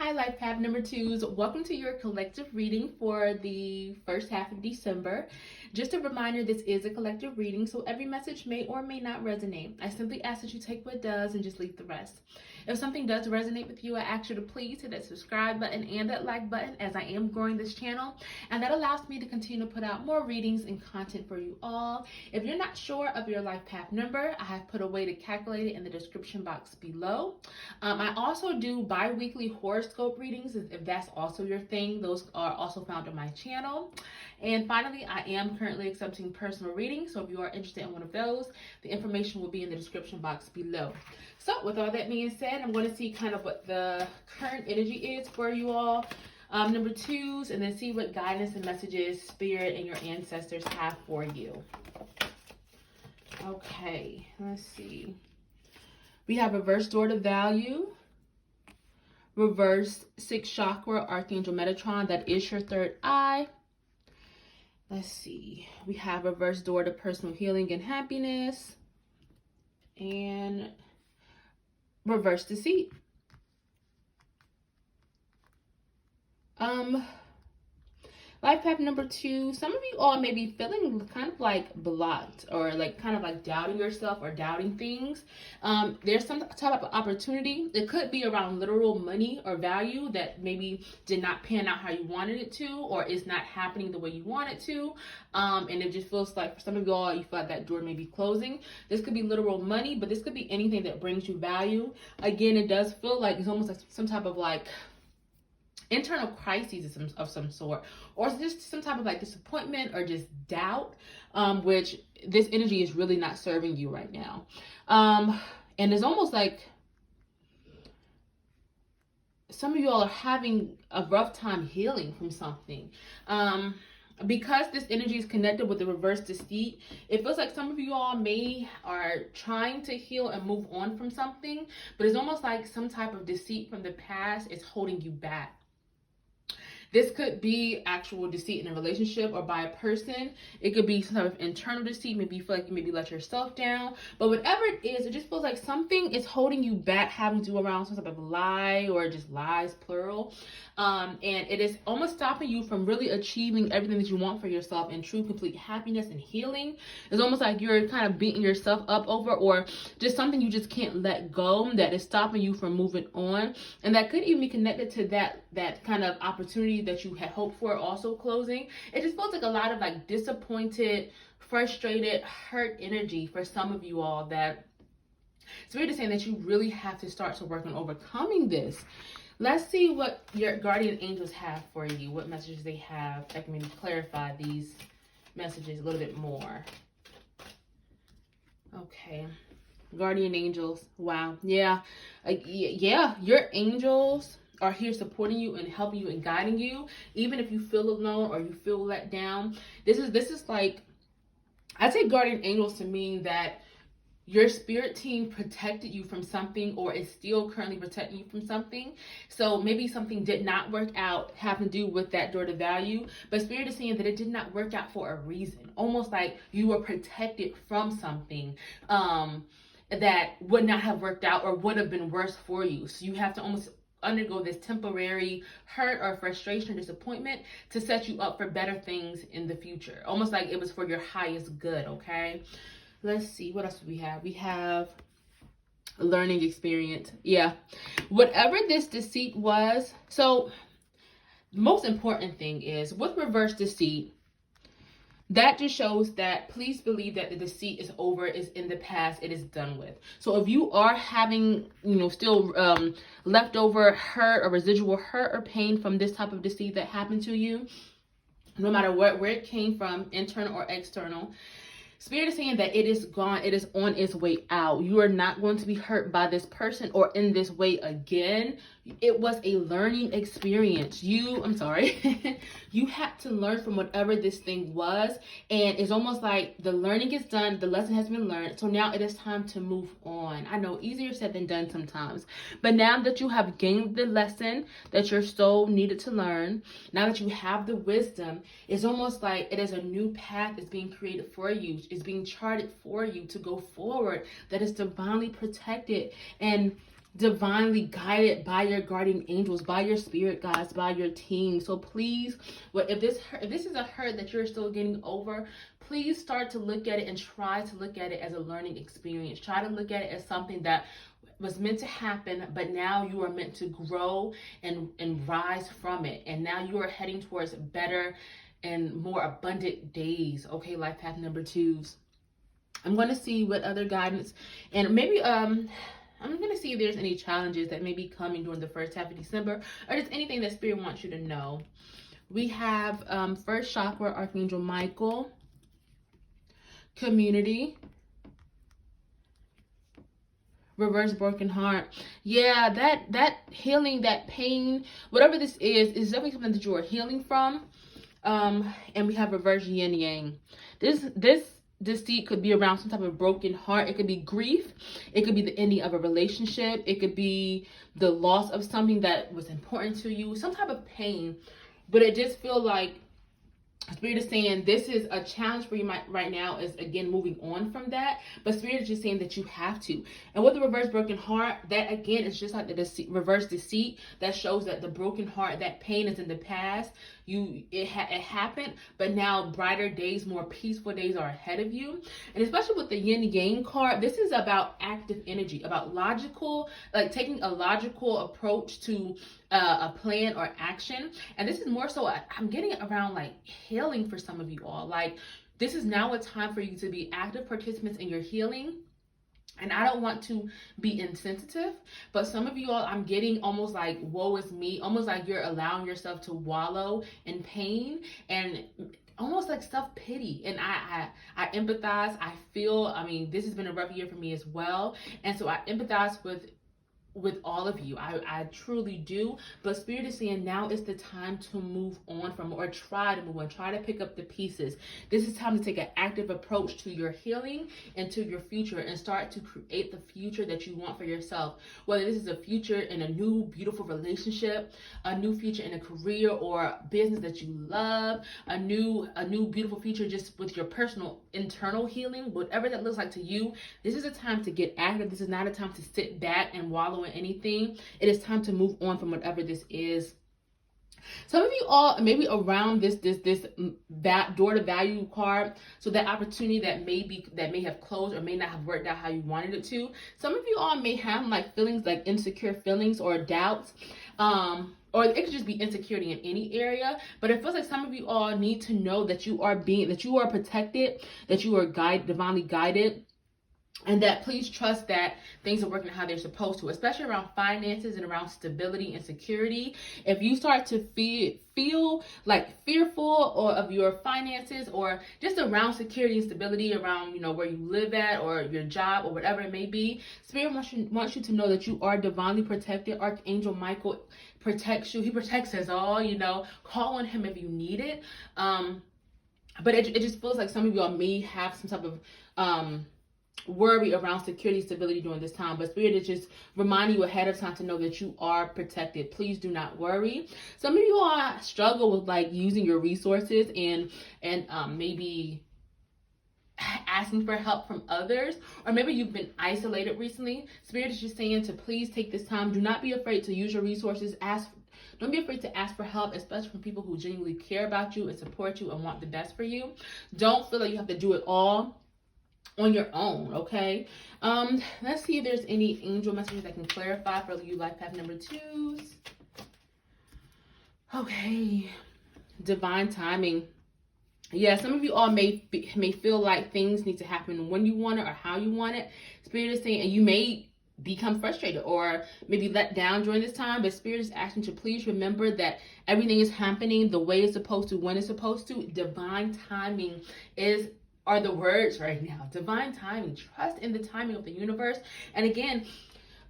Hi, Life Path number twos. Welcome to your collective reading for the first half of December. Just a reminder, this is a collective reading, so every message may or may not resonate. I simply ask that you take what does and just leave the rest. If something does resonate with you, I ask you to please hit that subscribe button and that like button, as I am growing this channel, and that allows me to continue to put out more readings and content for you all. If you're not sure of your Life Path number, I have put a way to calculate it in the description box below. I also do bi-weekly horoscope readings, if that's also your thing. Those are also found on my channel. And finally, I am currently accepting personal readings, so if you are interested in one of those, the information will be in the description box below. So with all that being said, I'm going to see kind of what the current energy is for you all, number twos, and then see what guidance and messages Spirit and your ancestors have for you. Okay, let's see. We have reverse door to value, reverse sixth chakra, Archangel Metatron, that is your third eye. Let's see. We have reverse door to personal healing and happiness, and reverse deceit. Life path number two, some of you all may be feeling kind of like blocked, or like kind of like doubting yourself or doubting things. There's some type of opportunity. It could be around literal money or value that maybe did not pan out how you wanted it to, or is not happening the way you want it to. And it just feels like for some of you all, you feel like that door may be closing. This could be literal money, but this could be anything that brings you value. Again, it does feel like it's almost like some type of like internal crises of some sort, or just some type of like disappointment or just doubt, which this energy is really not serving you right now. And it's almost like some of you all are having a rough time healing from something. Because this energy is connected with the reverse deceit, it feels like some of you all are trying to heal and move on from something, but it's almost like some type of deceit from the past is holding you back. This could be actual deceit in a relationship or by a person. It could be some type of internal deceit. Maybe you feel like you maybe let yourself down. But whatever it is, it just feels like something is holding you back, having to do around some type of lie, or just lies, plural. And it is almost stopping you from really achieving everything that you want for yourself in true, complete happiness and healing. It's almost like you're kind of beating yourself up over, or just something you just can't let go that is stopping you from moving on. And that could even be connected to that kind of opportunity that you had hoped for also closing. It just feels like a lot of like disappointed, frustrated, hurt energy for some of you all, that Spirit is saying that you really have to start to work on overcoming this. Let's see what your guardian angels have for you, what messages they have. I can maybe clarify these messages a little bit more. Okay, guardian angels. Wow. Yeah, your angels are here supporting you and helping you and guiding you, even if you feel alone or you feel let down. This is like, I take guardian angels to mean that your spirit team protected you from something, or is still currently protecting you from something. So maybe something did not work out, having to do with that door to value, but Spirit is saying that it did not work out for a reason. Almost like you were protected from something that would not have worked out or would have been worse for you. So you have to almost undergo this temporary hurt or frustration or disappointment to set you up for better things in the future. Almost like it was for your highest good, okay? Let's see, what else do we have? We have a learning experience. Yeah, whatever this deceit was. So the most important thing is with reverse deceit, that just shows that please believe that the deceit is over, is in the past, it is done with. So if you are having, still leftover hurt or residual hurt or pain from this type of deceit that happened to you, no matter where it came from, internal or external, Spirit is saying that it is gone. It is on its way out. You are not going to be hurt by this person or in this way again. It was a learning experience. You had to learn from whatever this thing was. And it's almost like the learning is done. The lesson has been learned. So now it is time to move on. I know, easier said than done sometimes. But now that you have gained the lesson that your soul needed to learn, now that you have the wisdom, it's almost like it is a new path that's being created for you. It's being charted for you to go forward, that is divinely protected. And divinely guided by your guardian angels, by your spirit guides, by your team. So please, if this is a hurt that you're still getting over, please start to look at it and try to look at it as a learning experience. Try to look at it as something that was meant to happen, but now you are meant to grow and rise from it. And now you are heading towards better and more abundant days. Okay, life path number 2s. I'm going to see what other guidance, and maybe I'm going to see if there's any challenges that may be coming during the first half of December, or just anything that Spirit wants you to know. We have first chakra, Archangel Michael, community, reverse broken heart. Yeah, that healing, that pain, whatever this is definitely something that you are healing from. And we have reverse yin yang. This deceit could be around some type of broken heart. It could be grief. It could be the ending of a relationship. It could be the loss of something that was important to you. Some type of pain. But it just feels like Spirit is saying this is a challenge for you right now, is again moving on from that. But Spirit is just saying that you have to. And with the reverse broken heart, that again is just like the reverse deceit that shows that the broken heart, that pain is in the past. It happened, but now brighter days, more peaceful days are ahead of you. And especially with the yin yang card, this is about active energy, about logical, like taking a logical approach to a plan or action. And this is more so, I'm getting around like healing for some of you all. Like, this is now a time for you to be active participants in your healing. And I don't want to be insensitive, but some of you all, I'm getting almost like, woe is me, almost like you're allowing yourself to wallow in pain and almost like self-pity. And I empathize. I feel, I mean, this has been a rough year for me as well. And so I empathize with all of you. I truly do. But Spirit is saying now is the time to move on from, or try to move on, try to pick up the pieces. This is time to take an active approach to your healing and to your future, and start to create the future that you want for yourself. Whether this is a future in a new beautiful relationship, a new future in a career or business that you love, a new beautiful future just with your personal internal healing, whatever that looks like to you. This is a time to get active. This is not a time to sit back and wallow in anything. It is time to move on from whatever this is. Some of you all maybe around this that door to value card, so that opportunity that may have closed or may not have worked out how you wanted it to. Some of you all may have like feelings, like insecure feelings or doubts, or it could just be insecurity in any area. But it feels like some of you all need to know that you are protected, that you are divinely guided. And that please trust that things are working how they're supposed to, especially around finances and around stability and security. If you start to feel like fearful or of your finances, or just around security and stability, around, you know, where you live at or your job or whatever it may be, Spirit wants you to know that you are divinely protected. Archangel Michael protects you. He protects us all, you know. Call on him if you need it. But it just feels like some of y'all may have some type of worry around security, stability during this time. But Spirit is just reminding you ahead of time to know that you are protected. Please do not worry. Some of you all struggle with like using your resources and maybe asking for help from others, or maybe you've been isolated recently. Spirit is just saying to please take this time. Do not be afraid to use your resources. Don't be afraid to ask for help, especially from people who genuinely care about you and support you and want the best for you. Don't feel like you have to do it all on your own, okay? Let's see if there's any angel messages that can clarify for you life path number 2s. Okay, divine timing. Yeah, some of you all may feel like things need to happen when you want it or how you want it. Spirit is saying, and you may become frustrated or maybe let down during this time, but Spirit is asking to please remember that everything is happening the way it's supposed to, when it's supposed to. Divine timing are the words right now. Divine timing. Trust in the timing of the universe. And again,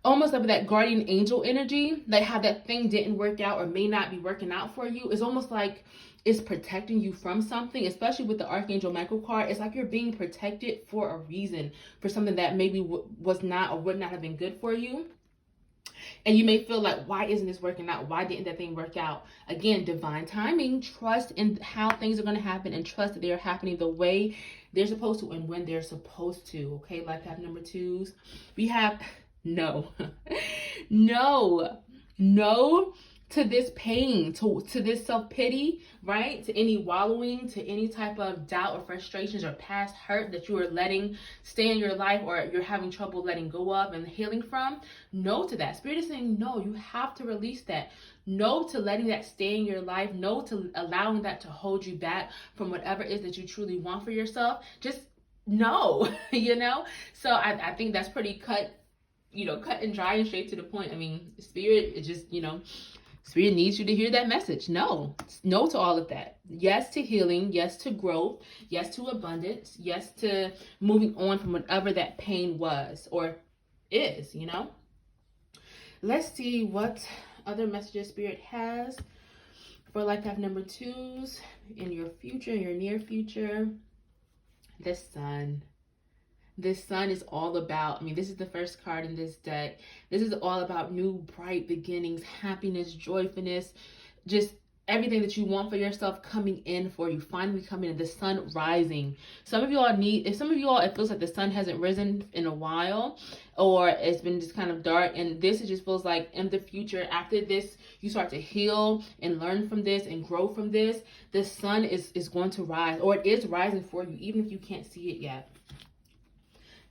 almost like that guardian angel energy, like how that thing didn't work out or may not be working out for you, is almost like it's protecting you from something, especially with the Archangel Michael card. It's like you're being protected for a reason, for something that maybe was not or would not have been good for you. And you may feel like, why isn't this working out? Why didn't that thing work out? Again, divine timing. Trust in how things are going to happen, and trust that they are happening the way they're supposed to and when they're supposed to. Okay, life path number 2s. We have No. No. No to this pain, to this self-pity, right? To any wallowing, to any type of doubt or frustrations or past hurt that you are letting stay in your life, or you're having trouble letting go of and healing from. No to that. Spirit is saying no. You have to release that. No to letting that stay in your life. No to allowing that to hold you back from whatever it is that you truly want for yourself. Just no. So I think that's pretty cut and dry and straight to the point. I mean, Spirit is just, Spirit needs you to hear that message. No to all of that. Yes to healing. Yes to growth. Yes to abundance. Yes to moving on from whatever that pain was or is, Let's see what other messages Spirit has for life path number 2s in your future, in your near future. The Sun. This Sun is all about, this is the first card in this deck. This is all about new, bright beginnings, happiness, joyfulness, just everything that you want for yourself coming in for you, finally coming in, the sun rising. Some of y'all it feels like the sun hasn't risen in a while, or it's been just kind of dark, and this just feels like in the future, after this, you start to heal and learn from this and grow from this, the sun is going to rise, or it is rising for you, even if you can't see it yet.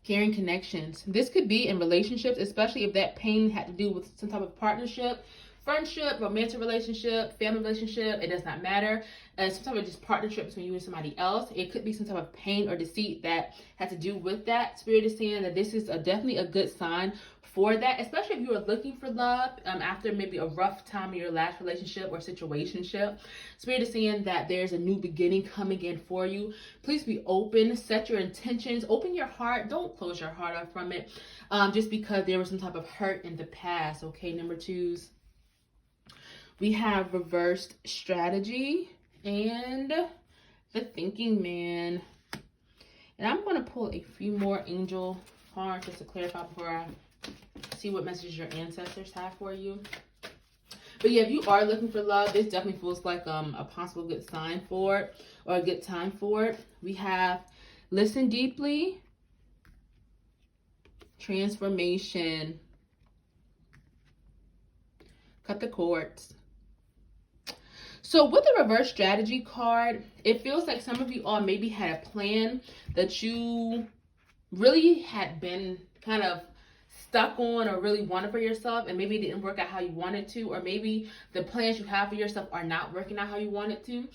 Caring connections. This could be in relationships, especially if that pain had to do with some type of partnership, friendship, romantic relationship, family relationship. It does not matter. Some type of just partnership between you and somebody else. It could be some type of pain or deceit that had to do with that. Spirit is saying that this is definitely a good sign for that, especially if you are looking for love after maybe a rough time in your last relationship or situationship. Spirit is saying that there's a new beginning coming in for you. Please be open, set your intentions, open your heart. Don't close your heart off from it just because there was some type of hurt in the past. Okay, number 2s. We have reversed strategy and the thinking man. And I'm going to pull a few more angel cards just to clarify before I see what messages your ancestors have for you. But yeah, if you are looking for love, this definitely feels like a possible good sign for it, or a good time for it. We have listen deeply, transformation, cut the cords. So with the reverse strategy card, it feels like some of you all maybe had a plan that you really had been kind of stuck on or really wanted for yourself, and maybe it didn't work out how you wanted to, or maybe the plans you have for yourself are not working out how you want it to.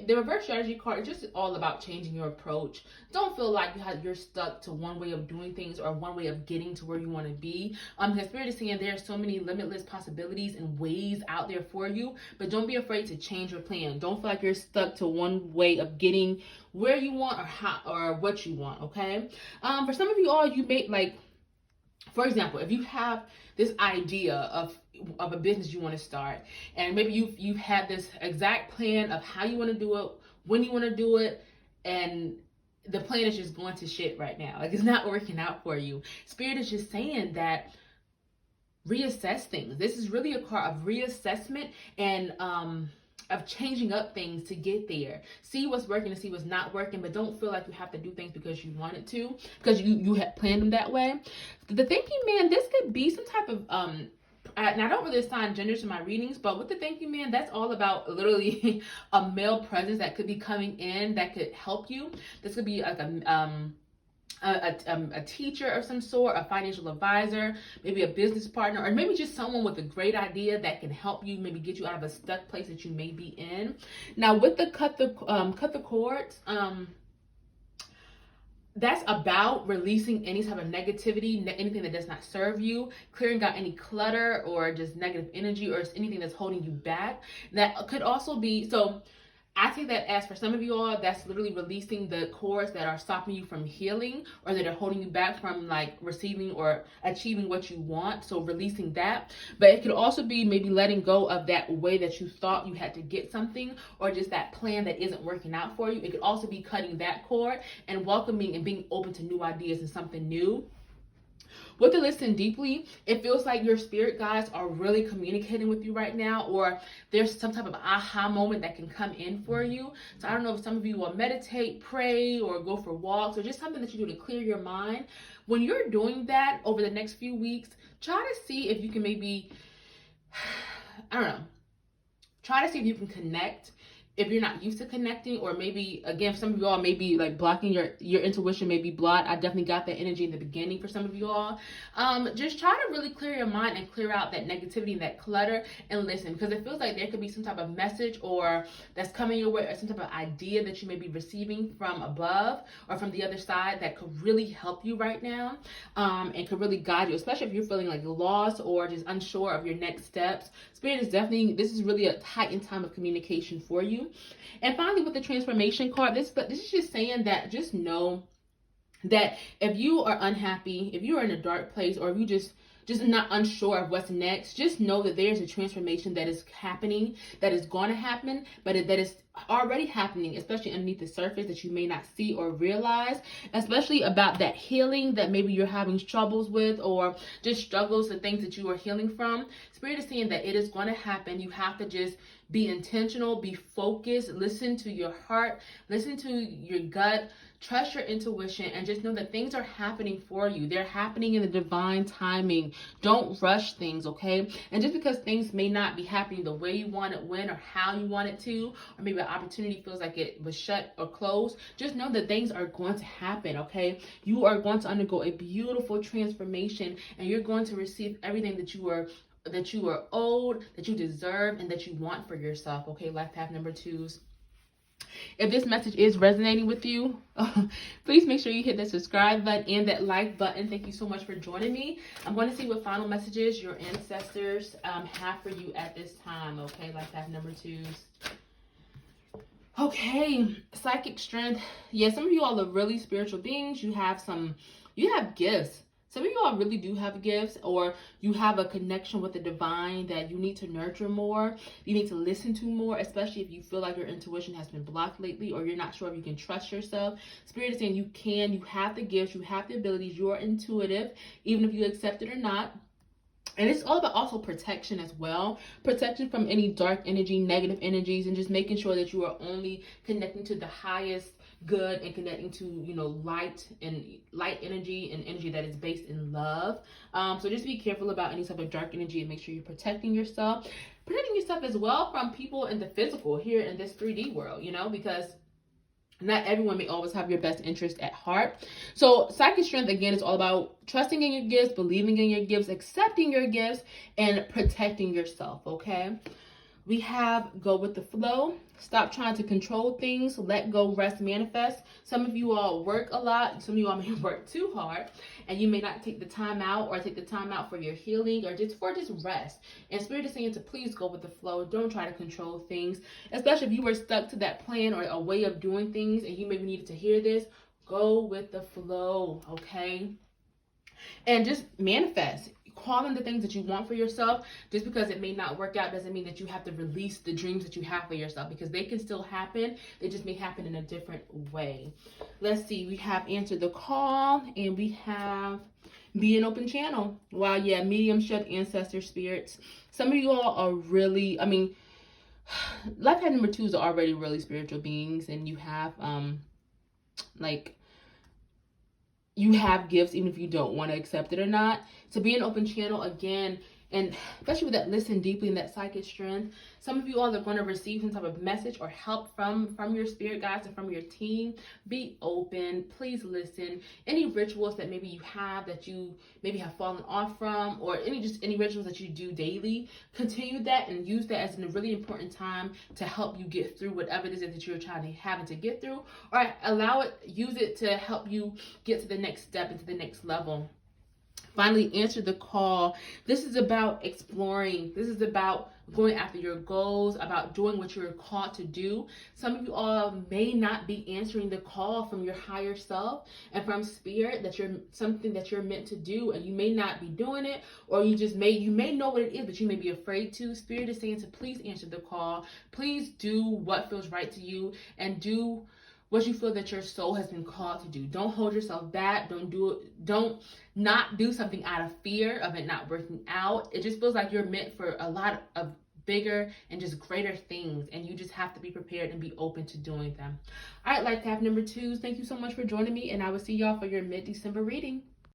The reverse strategy card is just all about changing your approach. Don't feel like you're stuck to one way of doing things or one way of getting to where you want to be. Because Spirit is saying there are so many limitless possibilities and ways out there for you, but don't be afraid to change your plan. Don't feel like you're stuck to one way of getting where you want or how or what you want. Okay. For some of you all, you may for example, if you have this idea of a business you want to start, and maybe you've had this exact plan of how you want to do it, when you want to do it, and the plan is just going to shit right now. Like, it's not working out for you. Spirit is just saying that reassess things. This is really a card of reassessment and of changing up things to get there. See what's working and see what's not working, but don't feel like you have to do things because you wanted to, because you had planned them that way. The thinking man, this could be some type of and I don't really assign genders to my readings, but with the thinking man, that's all about literally a male presence that could be coming in that could help you. This could be like a teacher of some sort, a financial advisor, maybe a business partner, or maybe just someone with a great idea that can help you, maybe get you out of a stuck place that you may be in. Now with the cut the cords, that's about releasing any type of negativity, anything that does not serve you, clearing out any clutter or just negative energy or anything that's holding you back. That could also be, so I take that as for some of you all, that's literally releasing the cords that are stopping you from healing or that are holding you back from like receiving or achieving what you want. So releasing that. But it could also be maybe letting go of that way that you thought you had to get something, or just that plan that isn't working out for you. It could also be cutting that cord and welcoming and being open to new ideas and something new. With the listen deeply, it feels like your spirit guides are really communicating with you right now, or there's some type of aha moment that can come in for you. So I don't know if some of you will meditate, pray, or go for walks, or just something that you do to clear your mind. When you're doing that over the next few weeks, try to see if you can maybe, I don't know, try to see if you can connect if you're not used to connecting, or maybe, again, some of you all may be like blocking your intuition, may be blocked. I definitely got that energy in the beginning for some of you all. Just try to really clear your mind and clear out that negativity and that clutter and listen, because it feels like there could be some type of message or that's coming your way, or some type of idea that you may be receiving from above or from the other side that could really help you right now, and could really guide you, especially if you're feeling like lost or just unsure of your next steps. Spirit is definitely, this is really a heightened time of communication for you. And finally, with the transformation card, this is just saying that just know that if you are unhappy, if you are in a dark place, or if you just not unsure of what's next, just know that there's a transformation that is happening, that is going to happen, but that is already happening, especially underneath the surface that you may not see or realize, especially about that healing that maybe you're having troubles with, or just struggles and things that you are healing from. Spirit is saying that it is going to happen. You have to just be intentional, be focused, listen to your heart, listen to your gut, trust your intuition, and just know that things are happening for you. They're happening in the divine timing. Don't rush things, okay? And just because things may not be happening the way you want it, when, or how you want it to, or maybe an opportunity feels like it was shut or closed, just know that things are going to happen, okay? You are going to undergo a beautiful transformation, and you're going to receive everything that you are owed, that you deserve, and that you want for yourself, okay? Life path number 2s. If this message is resonating with you, please make sure you hit that subscribe button and that like button. Thank you so much for joining me. I'm going to see what final messages your ancestors have for you at this time, okay? Life path number 2s. Okay, psychic strength. Yeah, some of you all are really spiritual beings. You have gifts. Some of you all really do have gifts, or you have a connection with the divine that you need to nurture more. You need to listen to more, especially if you feel like your intuition has been blocked lately, or you're not sure if you can trust yourself. Spirit is saying you have the gifts, you have the abilities, you are intuitive, even if you accept it or not. And it's all about also protection as well. Protection from any dark energy, negative energies, and just making sure that you are only connecting to the highest good and connecting to, light energy and energy that is based in love. So just be careful about any type of dark energy, and make sure you're protecting yourself as well from people in the physical here in this 3D world, because not everyone may always have your best interest at heart. So psychic strength, again, is all about trusting in your gifts, believing in your gifts, accepting your gifts, and protecting yourself, okay? We have go with the flow. Stop trying to control things. Let go, rest, manifest. Some of you all work a lot. Some of you all may work too hard, and you may not take the time out, or take the time out for your healing, or just rest. And Spirit is saying to please go with the flow. Don't try to control things, especially if you were stuck to that plan or a way of doing things, and you maybe needed to hear this. Go with the flow, okay? And just manifest. Call in the things that you want for yourself. Just because it may not work out doesn't mean that you have to release the dreams that you have for yourself, because they can still happen. They just may happen in a different way. Let's see. We have answered the call, and we have be an open channel. Wow, yeah, mediumship, ancestor spirits. Some of you all are really, life path number 2s are already really spiritual beings, and you have you have gifts, even if you don't want to accept it or not. So be an open channel again, and especially with that listen deeply and that psychic strength. Some of you all are going to receive some type of message or help from your spirit guides and from your team. Be open. Please listen. Any rituals that maybe you have that you maybe have fallen off from, or any rituals that you do daily, continue that and use that as a really important time to help you get through whatever it is that you're having to get through, or use it to help you get to the next step, into the next level. Finally, answer the call. This is about exploring. This is about going after your goals, about doing what you're called to do. Some of you all may not be answering the call from your higher self and from spirit, that you're something that you're meant to do, and you may not be doing it, or you may know what it is, but you may be afraid to. Spirit is saying to please answer the call. Please do what feels right to you, and do what you feel that your soul has been called to do. Don't hold yourself back. Don't not do something out of fear of it not working out. It just feels like you're meant for a lot of bigger and just greater things, and you just have to be prepared and be open to doing them. All right, Light Path number 2s, thank you so much for joining me, and I will see y'all for your mid-December reading.